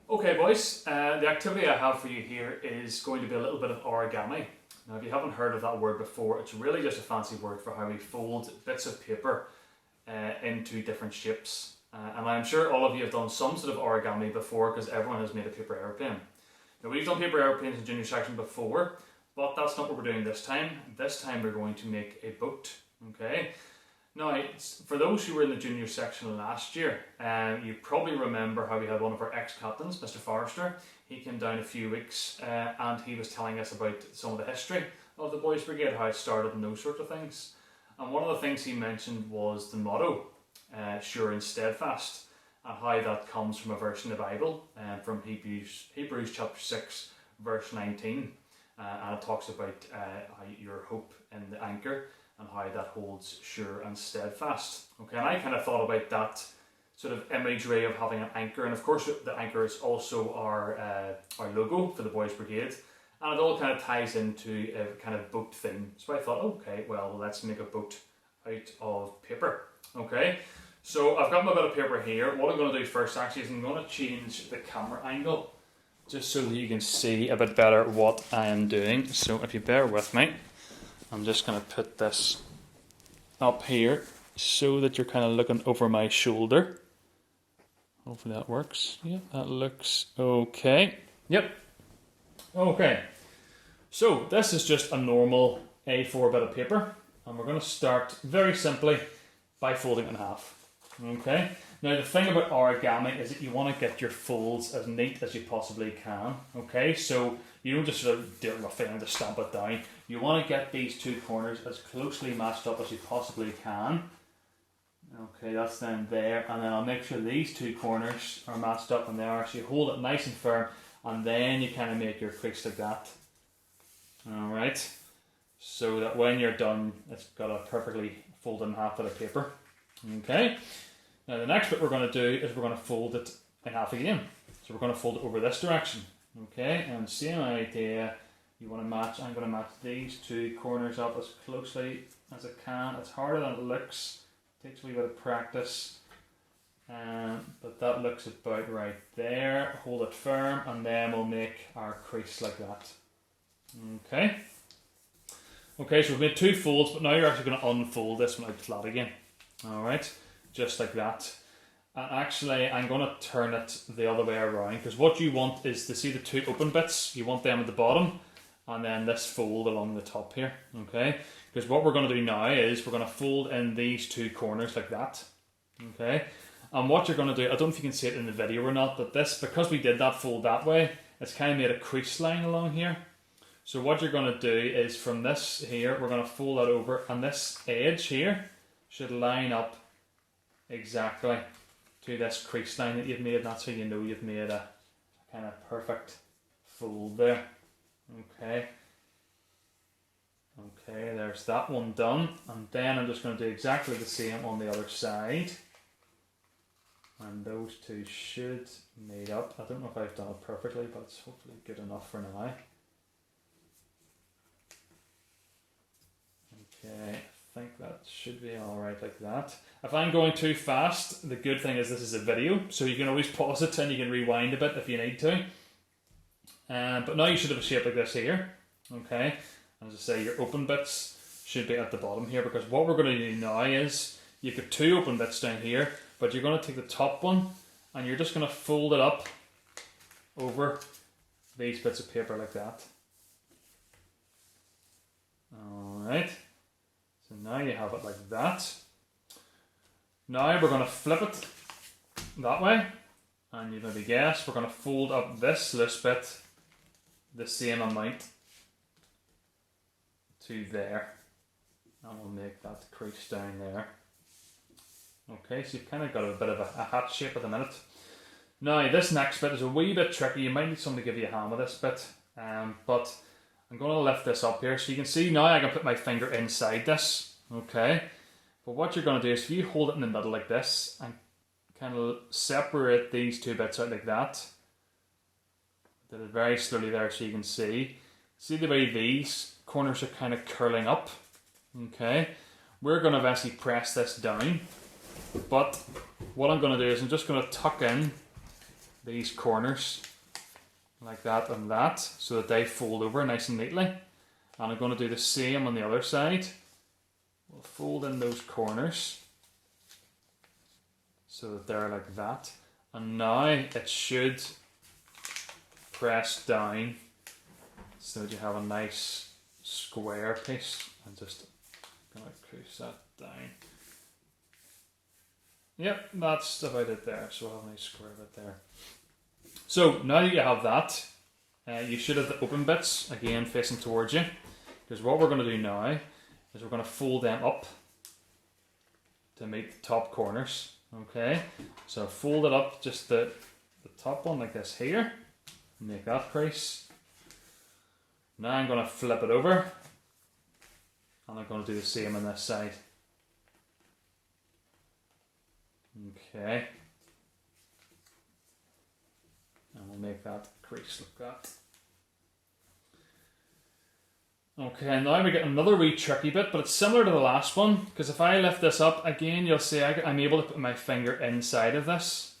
Okay boys, the activity I have for you here is going to be a little bit of origami. Now if you haven't heard of that word before, it's really just a fancy word for how we fold bits of paper into different shapes. And I'm sure all of you have done some sort of origami before because everyone has made a paper airplane. Now we've done paper airplanes in junior section before, but that's not what we're doing this time. This time we're going to make a boat, okay? Now, for those who were in the junior section last year, you probably remember how we had one of our ex-captains, Mr. Forrester. He came down a few weeks and he was telling us about some of the history of the Boys Brigade, how it started and those sorts of things. And one of the things he mentioned was the motto, sure and steadfast, and how that comes from a verse in the Bible, from Hebrews chapter 6, verse 19. And it talks about your hope in the anchor, and how that holds sure and steadfast. Okay, and I kind of thought about that sort of imagery of having an anchor, and of course the anchor is also our logo for the Boys Brigade, and it all kind of ties into a kind of boat theme. So I thought, okay, well, let's make a boat out of paper. Okay, so I've got my bit of paper here. What I'm going to do first actually is I'm going to change the camera angle just so that you can see a bit better what I am doing. So if you bear with me, I'm just going to put this up here so that you're kind of looking over my shoulder. Hopefully that works. Yep, that looks okay. Yep. Okay. So this is just a normal A4 bit of paper, and we're going to start very simply by folding it in half. Okay. Now the thing about origami is that you want to get your folds as neat as you possibly can. Okay, so you don't just sort of do it roughly and just stamp it down. You want to get these two corners as closely matched up as you possibly can. Okay, that's then there, and then I'll make sure these two corners are matched up, and they are, so you hold it nice and firm, and then you kind of make your crease like that. Alright, so that when you're done, it's got a perfectly folded in half bit of paper. Okay. Now the next bit we're going to do is we're going to fold it in half again. So we're going to fold it over this direction. Okay, and same idea, you want to match, I'm going to match these two corners up as closely as I can. It's harder than it looks, it takes a wee bit of practice, but that looks about right there. Hold it firm, and then we'll make our crease like that. Okay. Okay, so we've made two folds, but now you're actually going to unfold this one out flat again. Alright. Just like that. And actually I'm going to turn it the other way around, because what you want is to see the two open bits, you want them at the bottom, and then this fold along the top here. Okay, because what we're going to do now is we're going to fold in these two corners like that. Okay, and what you're going to do, I don't know if you can see it in the video or not, but this, because we did that fold that way, it's kind of made a crease line along here. So what you're going to do is from this here, we're going to fold that over, and this edge here should line up exactly to this crease line that you've made. That's how you know you've made a kind of perfect fold there. Okay. Okay, there's that one done. And then I'm just going to do exactly the same on the other side. And those two should meet up. I don't know if I've done it perfectly, but it's hopefully good enough for now. Okay. I think that should be alright like that. If I'm going too fast, the good thing is this is a video, so you can always pause it and you can rewind a bit if you need to. But now you should have a shape like this here. Okay, as I say, your open bits should be at the bottom here, because what we're going to do now is you've got two open bits down here, but you're going to take the top one and you're just going to fold it up over these bits of paper like that. Alright. So now you have it like that. Now we're going to flip it that way, and you maybe guess we're going to fold up this loose bit the same amount to there, and we'll make that crease down there. Okay, so you've kind of got a bit of a hat shape at the minute. Now this next bit is a wee bit tricky. You might need someone to give you a hand with this bit, but I'm going to lift this up here so you can see now I can put my finger inside this. Okay, but what you're going to do is if you hold it in the middle like this and kind of separate these two bits out like that, did it very slowly there so you can see the way these corners are kind of curling up. Okay, we're going to eventually press this down, but what I'm going to do is I'm just going to tuck in these corners like that and that, so that they fold over nice and neatly. And I'm going to do the same on the other side. We'll fold in those corners so that they're like that. And now it should press down so that you have a nice square piece. I'm just going to push that down. Yep, that's about it there. So we'll have a nice square bit there. So now that you have that, you should have the open bits again facing towards you. Because what we're going to do now is we're going to fold them up to meet the top corners. Okay, so fold it up, just the top one like this here. Make that crease. Now I'm going to flip it over. And I'm going to do the same on this side. Okay. And we'll make that crease like that. Okay, now we get another wee tricky bit, but it's similar to the last one, because if I lift this up, again, you'll see I'm able to put my finger inside of this.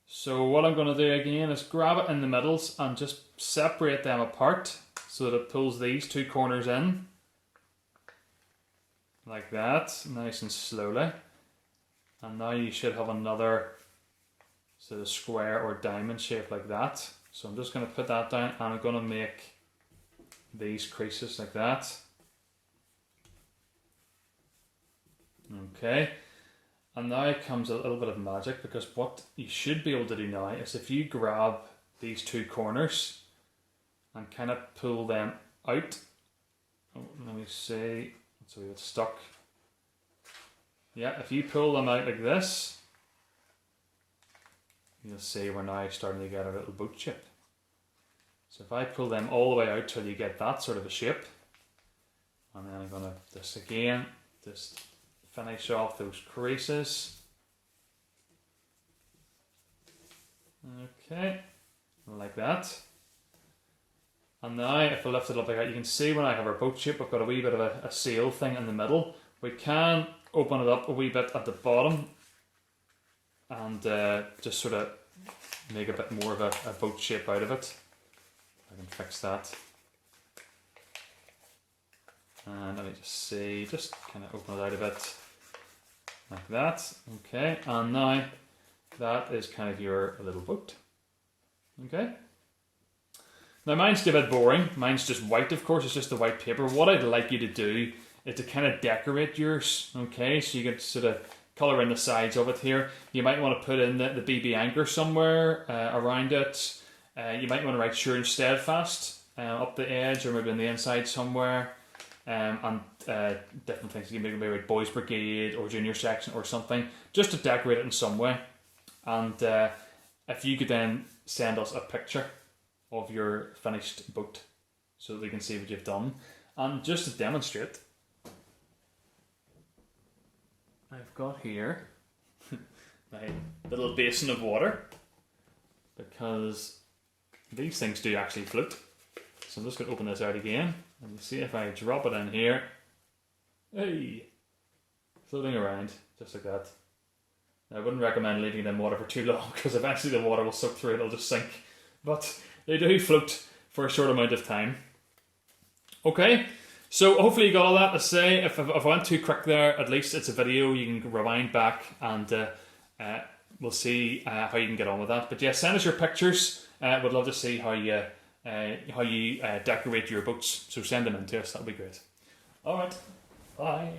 So what I'm going to do again is grab it in the middles and just separate them apart so that it pulls these two corners in. Like that, nice and slowly. And now you should have another sort of square or diamond shape like that. So I'm just going to put that down and I'm going to make these creases like that. Okay, and now comes a little bit of magic, because what you should be able to do now is if you grab these two corners and kind of pull them out. Oh, let me see, so we get stuck. Yeah, if you pull them out like this, you'll see we're now starting to get a little boat shape. So if I pull them all the way out till you get that sort of a shape, and then I'm going to just again, just finish off those creases. Okay, like that. And now if I lift it up like that, you can see when I have our boat shape, we've got a wee bit of a sail thing in the middle. We can open it up a wee bit at the bottom and just sort of make a bit more of a boat shape out of it. I can fix that. And let me just see, just kind of open it out a bit like that. Okay, and now that is kind of your little boat. Okay. Now mine's a bit boring. Mine's just white, of course. It's just the white paper. What I'd like you to do is to kind of decorate yours. Okay, so you can sort of colour in the sides of it here. You might want to put in the BB anchor somewhere around it. You might want to write sure and steadfast up the edge, or maybe on the inside somewhere. And different things. You can maybe write Boys Brigade or Junior Section or something, just to decorate it in some way. And if you could then send us a picture of your finished boat so that we can see what you've done. And just to demonstrate, I've got here my little basin of water, because these things do actually float. So I'm just going to open this out again, and you see if I drop it in here, hey, floating around just like that. Now, I wouldn't recommend leaving it in water for too long, because eventually the water will soak through it, it'll just sink. But they do float for a short amount of time. Okay, so hopefully you got all that to say. If I went too quick there, at least it's a video, you can rewind back and we'll see how you can get on with that. But yeah, send us your pictures. We'd love to see how you decorate your boats. So send them in to us, that'll be great. Alright, bye.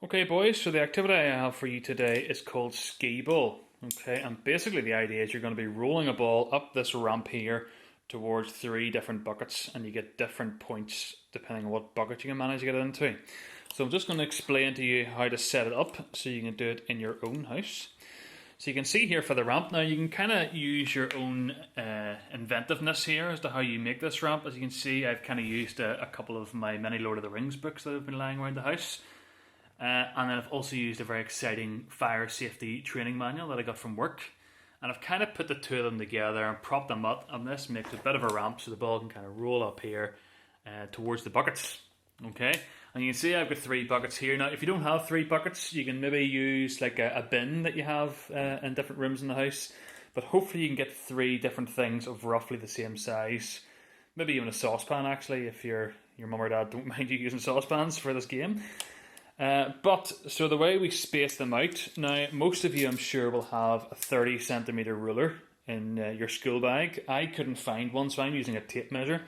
Okay boys, so the activity I have for you today is called Ski Ball. Okay, and basically the idea is you're going to be rolling a ball up this ramp here towards 3 different buckets, and you get different points depending on what bucket you can manage to get it into. So I'm just going to explain to you how to set it up so you can do it in your own house. So you can see here for the ramp, now you can kind of use your own inventiveness here as to how you make this ramp. As you can see, I've kind of used a couple of my many Lord of the Rings books that have been lying around the house. And then I've also used a very exciting fire safety training manual that I got from work. And I've kind of put the two of them together and propped them up, and this makes a bit of a ramp so the ball can kind of roll up here towards the buckets. Okay, And you can see I've got 3 buckets here. Now, if you don't have 3 buckets, you can maybe use like a bin that you have in different rooms in the house. But hopefully you can get 3 different things of roughly the same size. Maybe even a saucepan, actually, if your mum or dad don't mind you using saucepans for this game. So the way we space them out, now most of you I'm sure will have a 30 centimetre ruler in your school bag. I couldn't find one, so I'm using a tape measure.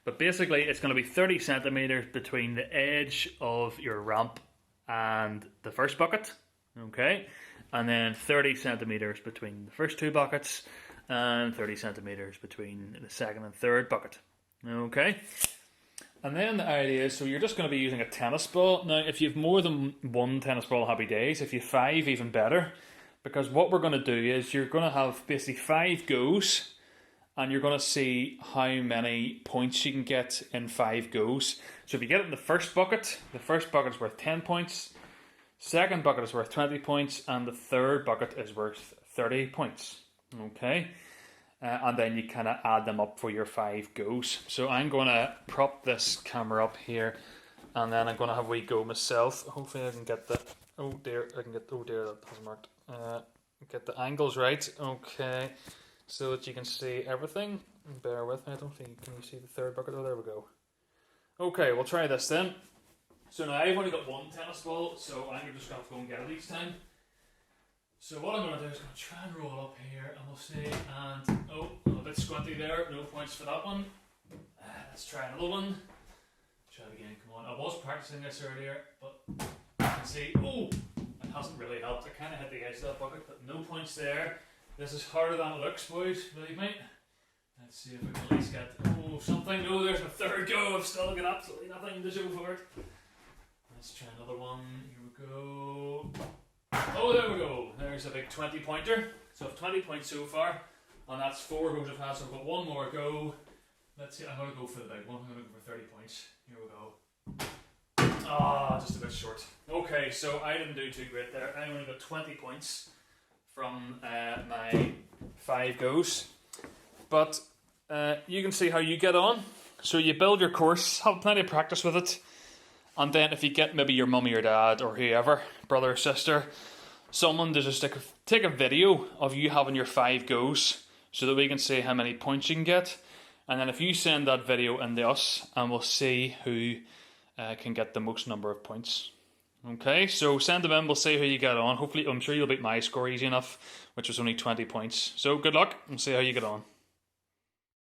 But basically it's going to be 30 centimetres between the edge of your ramp and the first bucket, okay? And then 30 centimetres between the first 2 buckets and 30 centimetres between the second and third bucket, okay? And then the idea is, so you're just going to be using a tennis ball. Now, if you have more than 1 tennis ball, happy days. If you have 5, even better. Because what we're going to do is you're going to have basically 5 goes, and you're going to see how many points you can get in 5 goes. So if you get it in the first bucket is worth 10 points, second bucket is worth 20 points, and the third bucket is worth 30 points. Okay? And then you kind of add them up for your 5 goes. So I'm going to prop this camera up here, and then I'm going to have a wee go myself. Hopefully I can get the, oh dear, that hasn't worked. Get the angles right, okay, so that you can see everything. Bear with me, I don't think, can you see the third bucket? Oh, there we go. Okay, we'll try this then. So now I've only got 1 tennis ball, so I'm just going to have to go and get it each time. So what I'm going to do is I'm going to try and roll it up here, and we'll see, and oh, I'm a bit squinty there, no points for that one. Let's try another one. Try it again, come on. I was practicing this earlier, but you can see, oh, it hasn't really helped. I kind of hit the edge of that bucket, but no points there. This is harder than it looks, boys, believe me. Let's see if we can at least get, oh, something. Oh, there's my third go. I've still got absolutely nothing to show for it. Let's try another one. Here we go. Oh, there we go. There's a big 20-pointer. So I've 20 points so far, and that's 4 goes I've had, so I've got 1 more go. Let's see, I'm going to go for the big one. I'm going to go for 30 points. Here we go. Ah, just a bit short. Okay, so I didn't do too great there. I only got 20 points from my 5 goes. But you can see how you get on. So you build your course, have plenty of practice with it. And then if you get maybe your mummy or dad or whoever, brother or sister, someone to just take a video of you having your 5 goes so that we can see how many points you can get. And then if you send that video in to us, and we'll see who can get the most number of points. Okay, so send them in, we'll see how you get on. Hopefully, I'm sure you'll beat my score easy enough, which was only 20 points. So good luck, and see how you get on.